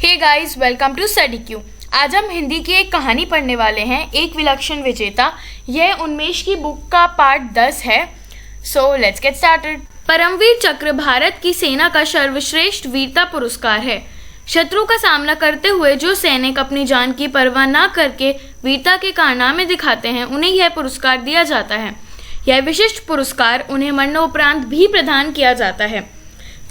Hey guys, welcome to study Q. आज हम हिंदी की एक कहानी पढ़ने वाले हैं, एक विलक्षण विजेता। यह उन्मेष की बुक का पार्ट 10 है। So let's get started. Paramvir Chakra Bharat की सेना का सर्वश्रेष्ठ वीरता पुरस्कार है। शत्रु का सामना करते हुए जो सैनिक अपनी जान की परवाह न करके वीरता के कारनामे दिखाते हैं, उन्हें यह पुरस्कार दिया जाता है। यह विशिष्ट पुरस्कार उन्हें मरणोपरांत भी प्रदान किया जाता है।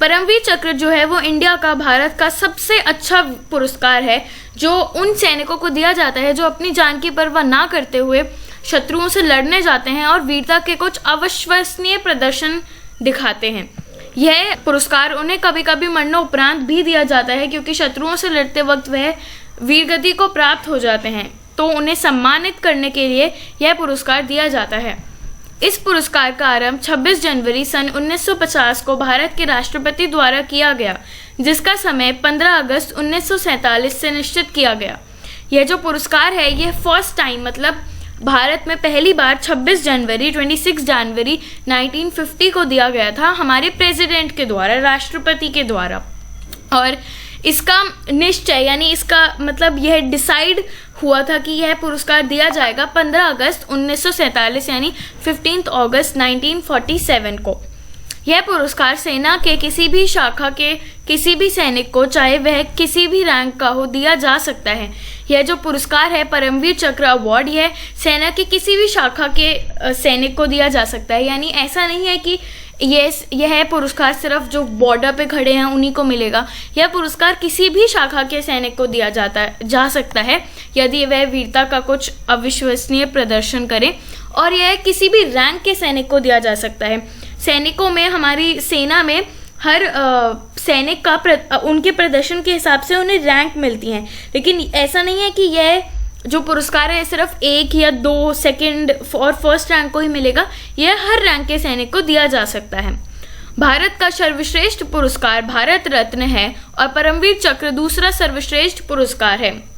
परमवीर चक्र जो है वो इंडिया का, भारत का सबसे अच्छा पुरस्कार है, जो उन सैनिकों को दिया जाता है जो अपनी जान की परवाह ना करते हुए शत्रुओं से लड़ने जाते हैं और वीरता के कुछ अविश्वसनीय प्रदर्शन दिखाते हैं। यह पुरस्कार उन्हें कभी कभी मरणोपरांत भी दिया जाता है, क्योंकि शत्रुओं से लड़ते वक्त वह वीरगति को प्राप्त हो जाते हैं, तो उन्हें सम्मानित करने के लिए यह पुरस्कार दिया जाता है। इस पुरस्कार का आरंभ 26 जनवरी सन 1950 को भारत के राष्ट्रपति द्वारा किया गया, जिसका समय 15 अगस्त 1947 से निश्चित किया गया। यह जो पुरस्कार है, यह फर्स्ट टाइम मतलब भारत में पहली बार 26 जनवरी 1950 को दिया गया था, हमारे प्रेसिडेंट के द्वारा, राष्ट्रपति के द्वारा। और इसका निश्चय यानी इसका मतलब यह डिसाइड हुआ था कि यह पुरस्कार दिया जाएगा 15 अगस्त 1947 यानी 15 अगस्त 1947 को। यह पुरस्कार सेना के किसी भी शाखा के किसी भी सैनिक को, चाहे वह किसी भी रैंक का हो, दिया जा सकता है। यह जो पुरस्कार है, परमवीर चक्र अवार्ड, यह सेना के किसी भी शाखा के सैनिक को दिया जा सकता है। यानी ऐसा नहीं है कि यह पुरस्कार सिर्फ जो बॉर्डर पे खड़े हैं उन्हीं को मिलेगा। यह पुरस्कार किसी भी शाखा के सैनिक को दिया जा सकता है यदि वह वीरता का कुछ अविश्वसनीय प्रदर्शन करे, और यह किसी भी रैंक के सैनिक को दिया जा सकता है। सैनिकों में, हमारी सेना में हर सैनिक का उनके प्रदर्शन के हिसाब से उन्हें रैंक मिलती हैं, लेकिन ऐसा नहीं है कि यह जो पुरस्कार है सिर्फ एक या दो सेकंड और फर्स्ट रैंक को ही मिलेगा। यह हर रैंक के सैनिक को दिया जा सकता है। भारत का सर्वश्रेष्ठ पुरस्कार भारत रत्न है और परमवीर चक्र दूसरा सर्वश्रेष्ठ पुरस्कार है।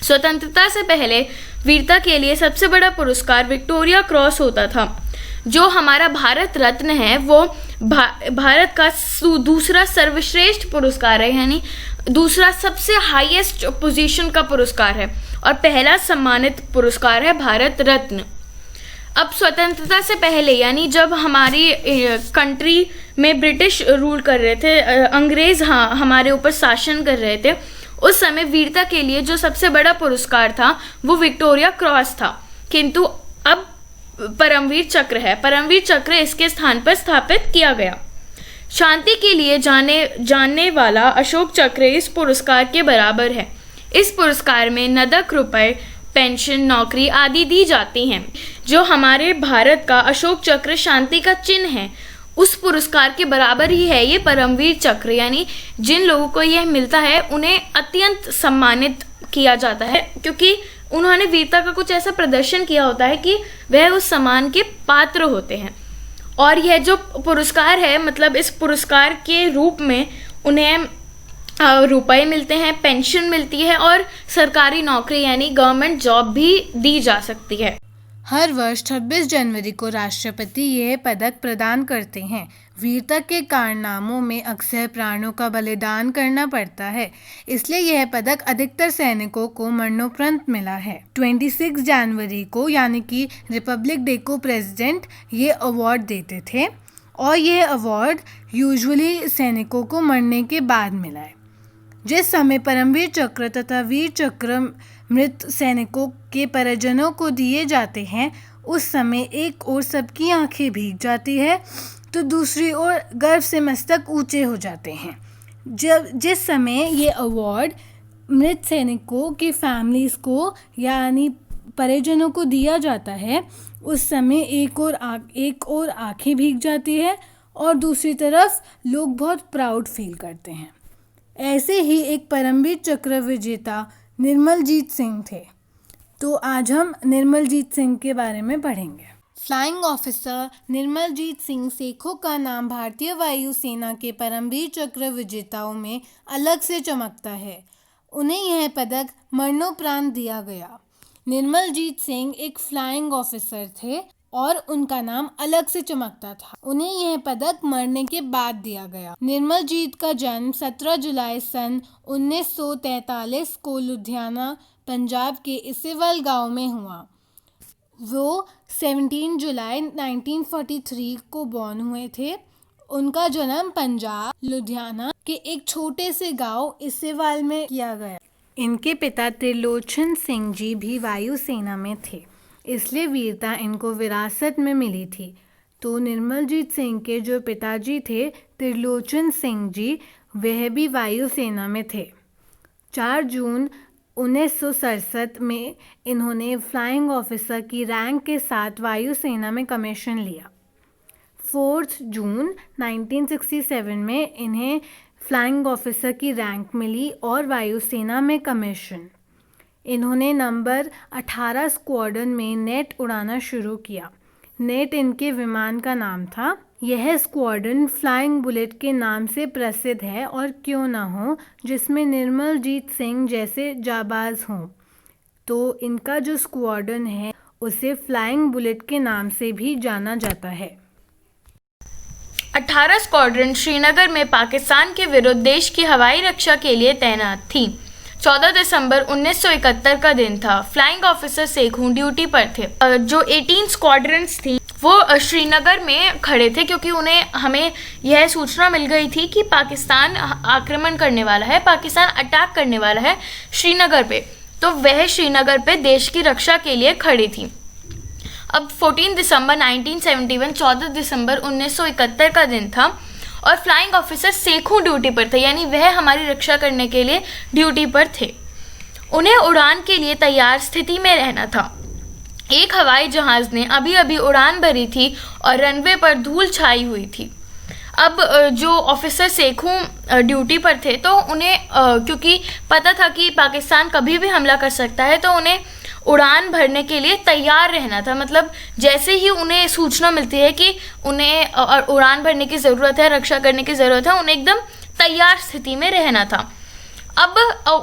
स्वतंत्रता से पहले वीरता के लिए सबसे बड़ा पुरस्कार विक्टोरिया क्रॉस होता था। जो हमारा भारत रत्न है वो भारत का दूसरा सर्वश्रेष्ठ पुरस्कार है, यानी दूसरा सबसे हाईएस्ट पोजीशन का पुरस्कार है, और पहला सम्मानित पुरस्कार है भारत रत्न। अब स्वतंत्रता से पहले, यानी जब हमारी कंट्री में ब्रिटिश रूल कर रहे थे, अंग्रेज हमारे ऊपर शासन कर रहे थे, उस समय वीरता के लिए जो सबसे बड़ा पुरस्कार था वो विक्टोरिया क्रॉस था। किंतु अब परमवीर चक्र है। परमवीर चक्र इसके स्थान पर स्थापित किया गया। शांति के लिए जाने वाला अशोक चक्र इस पुरस्कार के बराबर है। इस पुरस्कार में नकद रुपए, पेंशन, नौकरी आदि दी जाती हैं। जो हमारे भारत का अशोक चक्र शांति का चिन्ह है, उस पुरस्कार के बराबर ही है ये परमवीर चक्र। यानी जिन लोगों को यह मिलता है उन्हें अत्यंत सम्मानित किया जाता है, क्योंकि उन्होंने वीरता का कुछ ऐसा प्रदर्शन किया होता है कि वह उस सम्मान के पात्र होते हैं। और यह जो पुरस्कार है, मतलब इस पुरस्कार के रूप में उन्हें रुपए मिलते हैं, पेंशन मिलती है और सरकारी नौकरी यानी गवर्नमेंट जॉब भी दी जा सकती है। हर वर्ष 26 जनवरी को राष्ट्रपति यह पदक प्रदान करते हैं। वीरता के कारनामों में अक्सर प्राणों का बलिदान करना पड़ता है, इसलिए यह पदक अधिकतर सैनिकों को मरणोपरांत मिला है। 26 जनवरी को यानी कि रिपब्लिक डे को प्रेसिडेंट ये अवार्ड देते थे, और यह अवार्ड यूजुअली सैनिकों को मरने के बाद मिला है। जिस समय परमवीर चक्र तथा वीर चक्र मृत सैनिकों के परिजनों को दिए जाते हैं, उस समय एक ओर सबकी आंखें भीग जाती है तो दूसरी ओर गर्व से मस्तक ऊंचे हो जाते हैं। जिस समय ये अवार्ड मृत सैनिकों की फैमिलीज़ को यानी परिजनों को दिया जाता है, उस समय एक और आंखें भीग जाती है और दूसरी तरफ लोग बहुत प्राउड फील करते हैं। ऐसे ही एक परमवीर चक्र विजेता निर्मलजीत सिंह थे, तो आज हम निर्मलजीत सिंह के बारे में पढ़ेंगे। फ्लाइंग ऑफिसर निर्मलजीत सिंह सेखों का नाम भारतीय वायु सेना के परमवीर चक्र विजेताओं में अलग से चमकता है। उन्हें यह पदक मरणोपरांत दिया गया। निर्मलजीत सिंह एक फ्लाइंग ऑफिसर थे। और उनका नाम अलग से चमकता था। उन्हें यह पदक मरने के बाद दिया गया। निर्मलजीत का जन्म 17 जुलाई सन 1943 को लुधियाना, पंजाब के इसीवल गांव में हुआ। वो 17 जुलाई 1943 को बॉर्न हुए थे। उनका जन्म पंजाब लुधियाना के एक छोटे से गांव इसीवल में किया गया। इनके पिता त्रिलोचन सिंह जी भी वायुसेना में थे, इसलिए वीरता इनको विरासत में मिली थी। तो निर्मलजीत सिंह के जो पिताजी थे त्रिलोचन सिंह जी, वह भी वायुसेना में थे। 4 जून 1967 में इन्होंने फ्लाइंग ऑफिसर की रैंक के साथ वायुसेना में कमीशन लिया। 4 जून 1967 में इन्हें फ्लाइंग ऑफिसर की रैंक मिली और वायुसेना में कमीशन। इन्होंने नंबर 18 स्क्वाड्रन में नेट उड़ाना शुरू किया। नेट इनके विमान का नाम था। यह स्क्वाड्रन फ्लाइंग बुलेट के नाम से प्रसिद्ध है, और क्यों ना हो, जिसमें निर्मलजीत सिंह जैसे जाबाज हों। तो इनका जो स्क्वाड्रन है उसे फ्लाइंग बुलेट के नाम से भी जाना जाता है। 18 स्क्वाड्रन श्रीनगर में पाकिस्तान के विरुद्ध देश की हवाई रक्षा के लिए तैनात थी। 14 दिसंबर 1971 का दिन था। फ्लाइंग ऑफिसर सेखू ड्यूटी पर थे। जो 18 स्क्वाड्रन्स थी वो श्रीनगर में खड़े थे, क्योंकि हमें यह सूचना मिल गई थी कि पाकिस्तान आक्रमण करने वाला है, पाकिस्तान अटैक करने वाला है श्रीनगर पे। तो वह श्रीनगर पे देश की रक्षा के लिए खड़ी थी। अब 14 दिसंबर 1971, 14 दिसंबर 1971 का दिन था, और फ्लाइंग ऑफिसर सेखू ड्यूटी पर थे, यानी वह हमारी रक्षा करने के लिए ड्यूटी पर थे। उन्हें उड़ान के लिए तैयार स्थिति में रहना था। एक हवाई जहाज ने अभी अभी उड़ान भरी थी और रनवे पर धूल छाई हुई थी। अब जो ऑफिसर सेखू ड्यूटी पर थे, तो उन्हें क्योंकि पता था कि पाकिस्तान कभी भी हमला कर सकता है, तो उन्हें उड़ान भरने के लिए तैयार रहना था। मतलब जैसे ही उन्हें सूचना मिलती है कि उन्हें उड़ान भरने की ज़रूरत है, रक्षा करने की ज़रूरत है, उन्हें एकदम तैयार स्थिति में रहना था। अब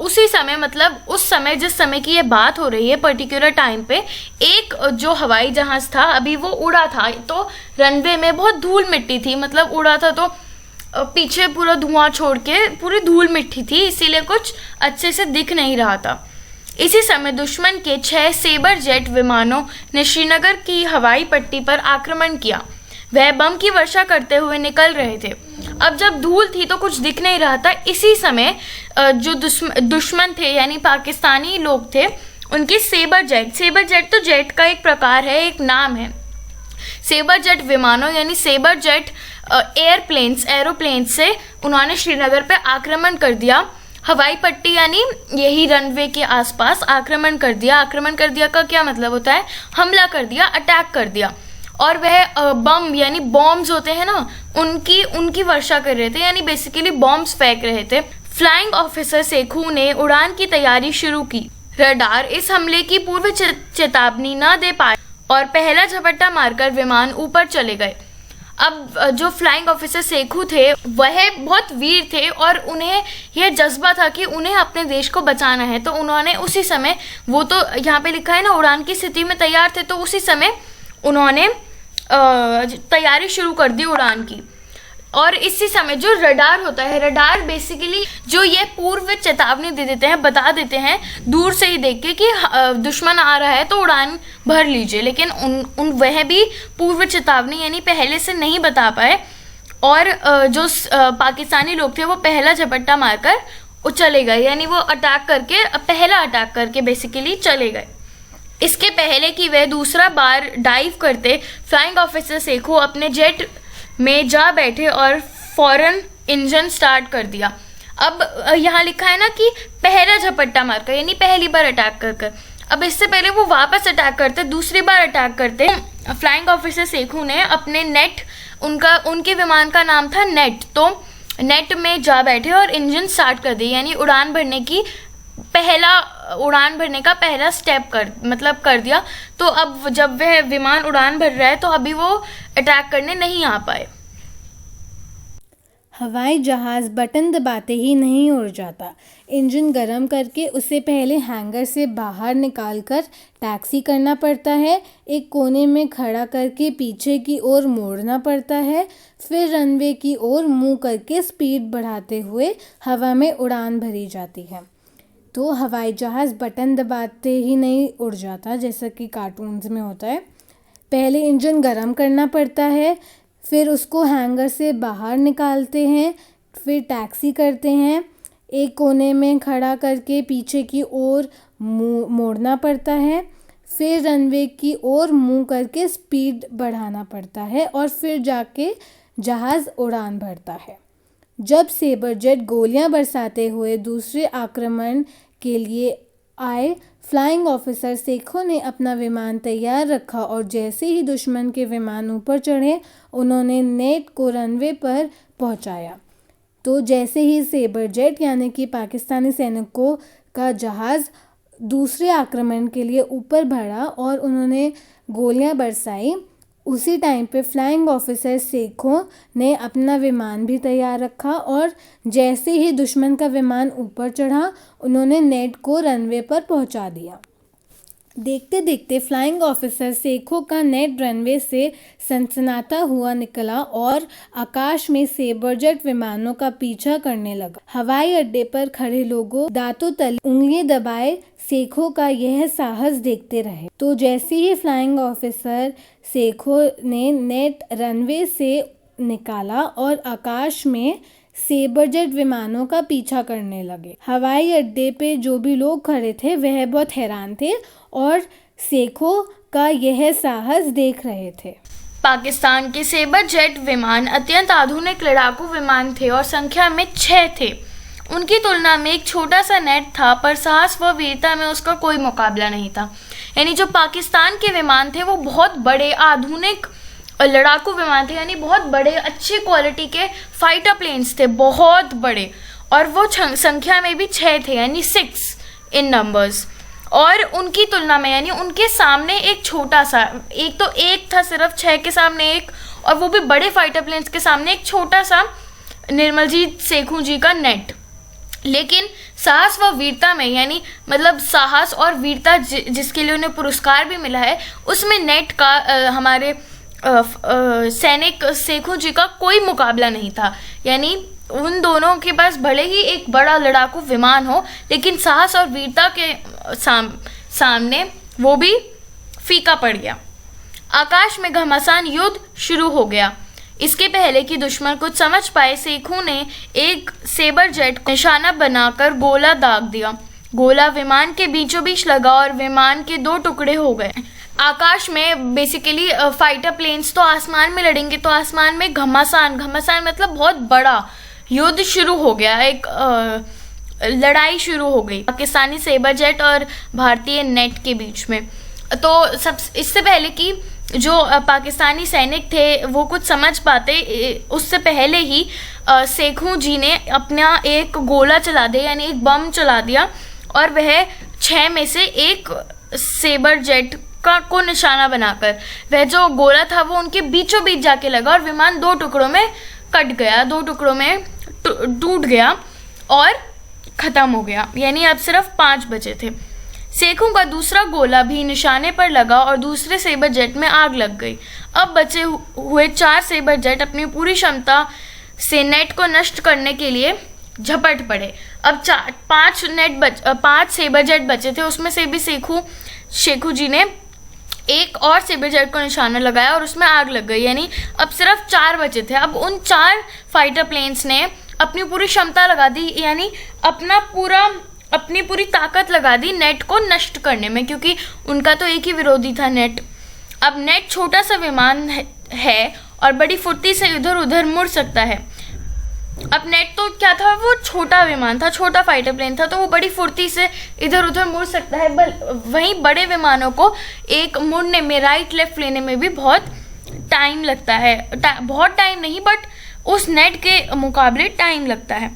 उसी समय, मतलब उस समय, जिस समय की ये बात हो रही है, पर्टिकुलर टाइम पे एक जो हवाई जहाज़ था अभी वो उड़ा था, तो रनवे में बहुत धूल मिट्टी थी। मतलब उड़ा था तो पीछे पूरा धुआं छोड़ के पूरी धूल मिट्टी थी, इसीलिए कुछ अच्छे से दिख नहीं रहा था। इसी समय दुश्मन के 6 सेबर जेट विमानों ने श्रीनगर की हवाई पट्टी पर आक्रमण किया। वह बम की वर्षा करते हुए निकल रहे थे। अब जब धूल थी तो कुछ दिख नहीं रहा था। इसी समय जो दुश्मन थे, यानी पाकिस्तानी लोग थे, उनके सेबर जेट तो जेट का एक प्रकार है, एक नाम है। सेबर जेट विमानों यानी सेबर जेट एरोप्लेन से उन्होंने श्रीनगर पे आक्रमण कर दिया। हवाई पट्टी यानी यही रनवे के आसपास आक्रमण कर दिया। आक्रमण कर दिया का क्या मतलब होता है? हमला कर दिया, अटैक कर दिया। और वह बम यानी बॉम्ब्स होते हैं ना, उनकी वर्षा कर रहे थे, यानी बेसिकली बॉम्ब्स फेंक रहे थे। फ्लाइंग ऑफिसर सेखू ने उड़ान की तैयारी शुरू की। रडार इस हमले की पूर्व चेतावनी न दे पाए और पहला झपट्टा मारकर विमान ऊपर चले गए। अब जो फ्लाइंग ऑफिसर सेखू थे वह बहुत वीर थे और उन्हें यह जज्बा था कि उन्हें अपने देश को बचाना है। तो उन्होंने उसी समय, वो तो यहाँ पे लिखा है ना, उड़ान की स्थिति में तैयार थे, तो उसी समय उन्होंने तैयारी शुरू कर दी उड़ान की। और इसी समय जो रडार होता है, रडार बेसिकली जो ये पूर्व चेतावनी दे देते हैं, बता देते हैं दूर से ही देख के कि दुश्मन आ रहा है तो उड़ान भर लीजिए। लेकिन वह भी पूर्व चेतावनी यानी पहले से नहीं बता पाए, और जो पाकिस्तानी लोग थे वो पहला झपट्टा मारकर वो चले गए, यानी वो पहला अटैक करके बेसिकली चले गए। इसके पहले कि वह दूसरा बार डाइव करते, फ्लाइंग ऑफिसर सेखू अपने जेट में जा बैठे और फौरन इंजन स्टार्ट कर दिया। अब यहाँ लिखा है ना कि पहला झपट्टा मारकर, यानी पहली बार अटैक कर। अब इससे पहले वो वापस अटैक करते, दूसरी बार अटैक करते, फ्लाइंग ऑफिसर सेखू ने अपने नेट, उनके विमान का नाम था नेट, तो नेट में जा बैठे और इंजन स्टार्ट कर दी, यानी उड़ान भरने का पहला स्टेप कर दिया। तो अब जब वह विमान उड़ान भर रहा है तो अभी वो अटैक करने नहीं आ पाए। हवाई जहाज़ बटन दबाते ही नहीं उड़ जाता। इंजन गर्म करके उसे पहले हैंगर से बाहर निकालकर टैक्सी करना पड़ता है, एक कोने में खड़ा करके पीछे की ओर मोड़ना पड़ता है, फिर रनवे की ओर मुंह करके स्पीड बढ़ाते हुए हवा में उड़ान भरी जाती है। तो हवाई जहाज़ बटन दबाते ही नहीं उड़ जाता जैसा कि कार्टून्स में होता है। पहले इंजन गर्म करना पड़ता है, फिर उसको हैंगर से बाहर निकालते हैं, फिर टैक्सी करते हैं, एक कोने में खड़ा करके पीछे की ओर मोड़ना पड़ता है, फिर रनवे की ओर मुंह करके स्पीड बढ़ाना पड़ता है और फिर जाके जहाज़ उड़ान भरता है। जब सेबर जेट गोलियां बरसाते हुए दूसरे आक्रमण के लिए आए, फ्लाइंग ऑफिसर सेखों ने अपना विमान तैयार रखा और जैसे ही दुश्मन के विमान ऊपर चढ़े, उन्होंने नेट को रनवे पर पहुंचाया। तो जैसे ही सेबर जेट यानी कि पाकिस्तानी सैनिकों का जहाज़ दूसरे आक्रमण के लिए ऊपर बढ़ा और उन्होंने गोलियां बरसाई, उसी टाइम पे फ्लाइंग ऑफिसर सेखों ने अपना विमान भी तैयार रखा और जैसे ही दुश्मन का विमान ऊपर चढ़ा, उन्होंने नेट को रनवे पर पहुंचा दिया। देखते देखते फ्लाइंग ऑफिसर सेखों का नेट रनवे से सनसनाता हुआ निकला और आकाश में सेबर जेट विमानों का पीछा करने लगा। हवाई अड्डे पर खड़े लोगों दांतों तले उंगली दबाए सेखों का यह साहस देखते रहे। तो जैसे ही फ्लाइंग ऑफिसर सेखों ने नेट रनवे से निकाला और आकाश में सेबर जेट विमानों का पीछा करने लगे। हवाई अड्डे पे जो भी लोग खड़े थे वह बहुत हैरान थे और सेखों का यह साहस देख रहे थे। पाकिस्तान के सेबर जेट विमान अत्यंत आधुनिक लड़ाकू विमान थे और संख्या में 6 थे। उनकी तुलना में एक छोटा सा नेट था, पर साहस व वीरता में उसका कोई मुकाबला नहीं था। यानी जो पाकिस्तान के विमान थे वो बहुत बड़े आधुनिक लड़ाकू विमान थे, यानी बहुत बड़े अच्छी क्वालिटी के फाइटर प्लेन्स थे, बहुत बड़े, और वो संख्या में भी 6 थे, यानी 6 इन नंबर्स। और उनकी तुलना में यानी उनके सामने एक छोटा सा, एक था सिर्फ 6 के सामने एक, और वो भी बड़े फाइटर प्लेन्स के सामने एक छोटा सा निर्मलजीत सेखों जी का नेट। लेकिन साहस व वीरता में, यानी मतलब साहस और वीरता जिसके लिए उन्हें पुरस्कार भी मिला है, उसमें नेट का हमारे सैनिक सेखों जी का कोई मुकाबला नहीं था। यानी उन दोनों के पास भले ही एक बड़ा लड़ाकू विमान हो, लेकिन साहस और वीरता के सामने वो भी फीका पड़ गया। आकाश में घमासान युद्ध शुरू हो गया। इसके पहले कि दुश्मन कुछ समझ पाए, सेखों ने एक सेबर जेट को निशाना बनाकर गोला दाग दिया। गोला विमान के बीचों बीच लगा और विमान के 2 टुकड़े हो गए। आकाश में बेसिकली फाइटर प्लेन्स तो आसमान में लड़ेंगे, तो आसमान में घमासान मतलब बहुत बड़ा युद्ध शुरू हो गया, एक लड़ाई शुरू हो गई पाकिस्तानी सेबर जेट और भारतीय नेट के बीच में। तो इससे पहले कि जो पाकिस्तानी सैनिक थे वो कुछ समझ पाते, उससे पहले ही सेखों जी ने अपना एक गोला चला दिया, यानी एक बम चला दिया, और वह 6 में से एक सेबर जेट को निशाना बनाकर वह जो गोला था वो उनके बीचों बीच जाके लगा और विमान 2 टुकड़ों में कट गया, 2 टुकड़ों में टूट गया और ख़त्म हो गया। यानी अब सिर्फ 5 बचे थे। सेखों का दूसरा गोला भी निशाने पर लगा और दूसरे सेबर जेट में आग लग गई। अब बचे हुए 4 सेबर जेट अपनी पूरी क्षमता से नेट को नष्ट करने के लिए झपट पड़े। अब 5 सेबर जेट बचे थे, उसमें से भी सेखों जी ने एक और सेबर जेट को निशाना लगाया और उसमें आग लग गई। यानी अब सिर्फ 4 बचे थे। अब उन 4 फाइटर प्लेन्स ने अपनी पूरी क्षमता लगा दी, यानी अपनी पूरी ताकत लगा दी नेट को नष्ट करने में, क्योंकि उनका तो एक ही विरोधी था, नेट। अब नेट छोटा सा विमान है और बड़ी फुर्ती से इधर उधर मुड़ सकता है। अब नेट तो क्या था, वो छोटा विमान था, छोटा फाइटर प्लेन था, तो वो बड़ी फुर्ती से इधर उधर मुड़ सकता है। वहीं बड़े विमानों को एक मुड़ने में, राइट लेफ्ट लेने में भी बहुत टाइम लगता है। बहुत टाइम नहीं, बट उस नेट के मुकाबले टाइम लगता है।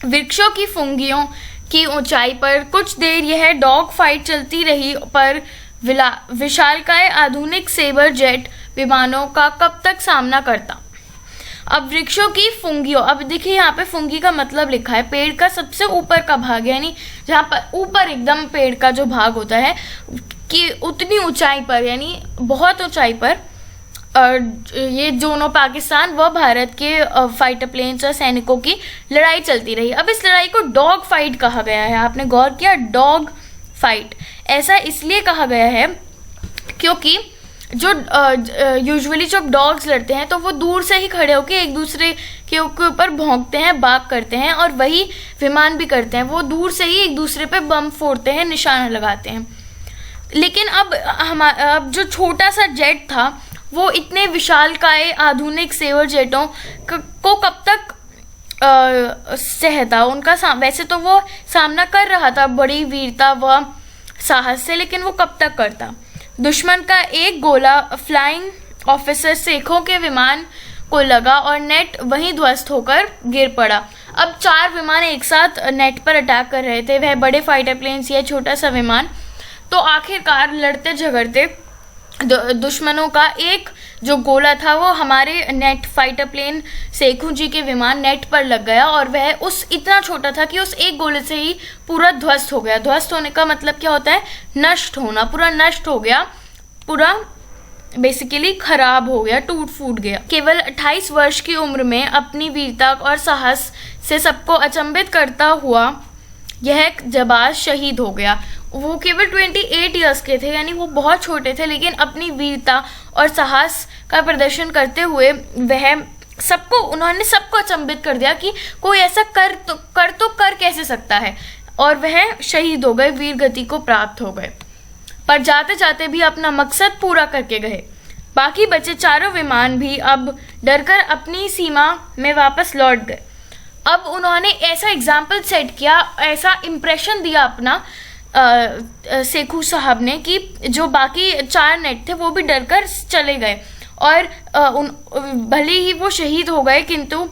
वृक्षों की फुंगियों की ऊंचाई पर कुछ देर यह डॉग फाइट चलती रही, पर विशालकाय आधुनिक सेबर जेट विमानों का कब तक सामना करता। अब वृक्षों की फुंगियों, अब देखिए यहाँ पे फुंगी का मतलब लिखा है पेड़ का सबसे ऊपर का भाग, यानी जहाँ पर ऊपर एकदम पेड़ का जो भाग होता है कि उतनी ऊंचाई पर, यानी बहुत ऊंचाई पर ये दोनों पाकिस्तान व भारत के फाइटर प्लेन्स और सैनिकों की लड़ाई चलती रही। अब इस लड़ाई को डॉग फाइट कहा गया है। आपने गौर किया, डॉग फाइट ऐसा इसलिए कहा गया है क्योंकि जो यूजुअली जब डॉग्स लड़ते हैं तो वो दूर से ही खड़े होकर एक दूसरे के ऊपर भौंकते हैं, बाग करते हैं, और वही विमान भी करते हैं, वो दूर से ही एक दूसरे पे बम फोड़ते हैं, निशाना लगाते हैं। लेकिन अब जो छोटा सा जेट था वो इतने विशालकाय आधुनिक सेवर जेटों को कब तक सहता, उनका वैसे तो वो सामना कर रहा था बड़ी वीरता व साहस से, लेकिन वो कब तक करता। दुश्मन का एक गोला फ्लाइंग ऑफिसर सेखों के विमान को लगा और नेट वहीं ध्वस्त होकर गिर पड़ा। अब 4 विमान एक साथ नेट पर अटैक कर रहे थे, वह बड़े फाइटर प्लेन्स या छोटा सा विमान। तो आखिरकार लड़ते झगड़ते दुश्मनों का एक जो गोला था वो हमारे नेट फाइटर प्लेन सेखों जी के विमान नेट पर लग गया, और वह उस इतना छोटा था कि उस एक गोले से ही पूरा ध्वस्त हो गया। ध्वस्त होने का मतलब क्या होता है? नष्ट होना। पूरा नष्ट हो गया, पूरा बेसिकली खराब हो गया, टूट फूट गया। केवल 28 वर्ष की उम्र में अपनी वीरता और साहस से सबको अचंभित करता हुआ यह जाबाज शहीद हो गया। वो केवल 28 ईयर्स के थे, यानी वो बहुत छोटे थे, लेकिन अपनी वीरता और साहस का प्रदर्शन करते हुए उन्होंने सबको अचंभित कर दिया कि कोई ऐसा कर कैसे सकता है, और वह शहीद हो गए, वीर गति को प्राप्त हो गए, पर जाते जाते भी अपना मकसद पूरा करके गए। बाकी बचे 4 विमान भी अब डरकर अपनी सीमा में वापस लौट गए। अब उन्होंने ऐसा एग्जाम्पल सेट किया, ऐसा इम्प्रेशन दिया अपना सेखू साहब ने कि जो बाकी 4 नेट थे वो भी डरकर चले गए, और भले ही वो शहीद हो गए किंतु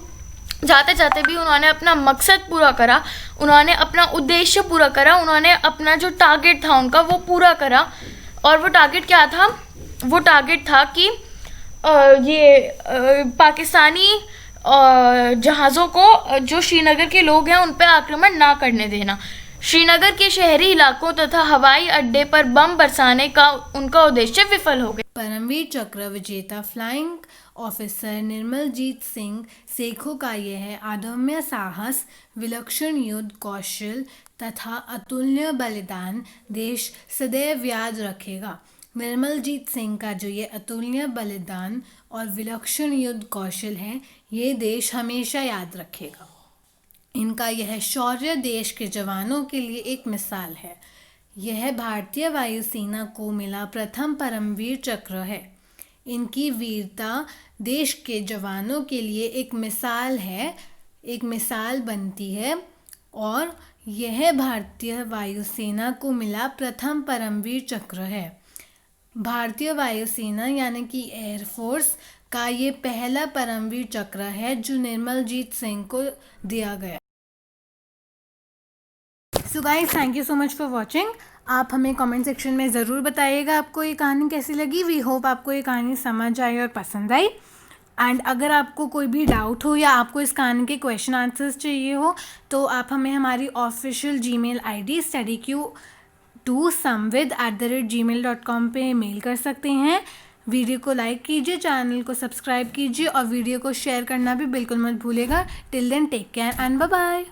जाते जाते भी उन्होंने अपना मकसद पूरा करा, उन्होंने अपना उद्देश्य पूरा करा, उन्होंने अपना जो टारगेट था उनका वो पूरा करा। और वो टारगेट क्या था? वो टारगेट था कि ये पाकिस्तानी जहाज़ों को, जो श्रीनगर के लोग हैं, उन पर आक्रमण ना करने देना। श्रीनगर के शहरी इलाकों तथा हवाई अड्डे पर बम बरसाने का उनका उद्देश्य विफल हो गया। परमवीर चक्र विजेता फ्लाइंग ऑफिसर निर्मलजीत सिंह सेखों का यह अदम्य साहस, विलक्षण युद्ध कौशल तथा अतुलनीय बलिदान देश सदैव याद रखेगा। निर्मलजीत सिंह का जो ये अतुलनीय बलिदान और विलक्षण युद्ध कौशल है, ये देश हमेशा याद रखेगा। इनका यह शौर्य देश के जवानों के लिए एक मिसाल है। यह भारतीय वायुसेना को मिला प्रथम परमवीर चक्र है। इनकी वीरता देश के जवानों के लिए एक मिसाल है, एक मिसाल बनती है, और यह भारतीय वायुसेना को मिला प्रथम परमवीर चक्र है। भारतीय वायुसेना यानी कि एयरफोर्स का ये पहला परमवीर चक्र है जो निर्मलजीत सिंह को दिया गया। So guys, thank you so much for watching. आप हमें कमेंट सेक्शन में ज़रूर बताइएगा आपको ये कहानी कैसी लगी। वी होप आपको ये कहानी समझ आई और पसंद आई। एंड अगर आपको कोई भी डाउट हो या आपको इस कहानी के क्वेश्चन आंसर्स चाहिए हो तो आप हमें हमारी ऑफिशियल जीमेल आईडी studyq2samvid@gmail.com पे मेल कर सकते हैं। वीडियो को लाइक कीजिए, चैनल को सब्सक्राइब कीजिए और वीडियो को शेयर करना भी बिल्कुल मत भूलिएगा। Till then take care and bye bye.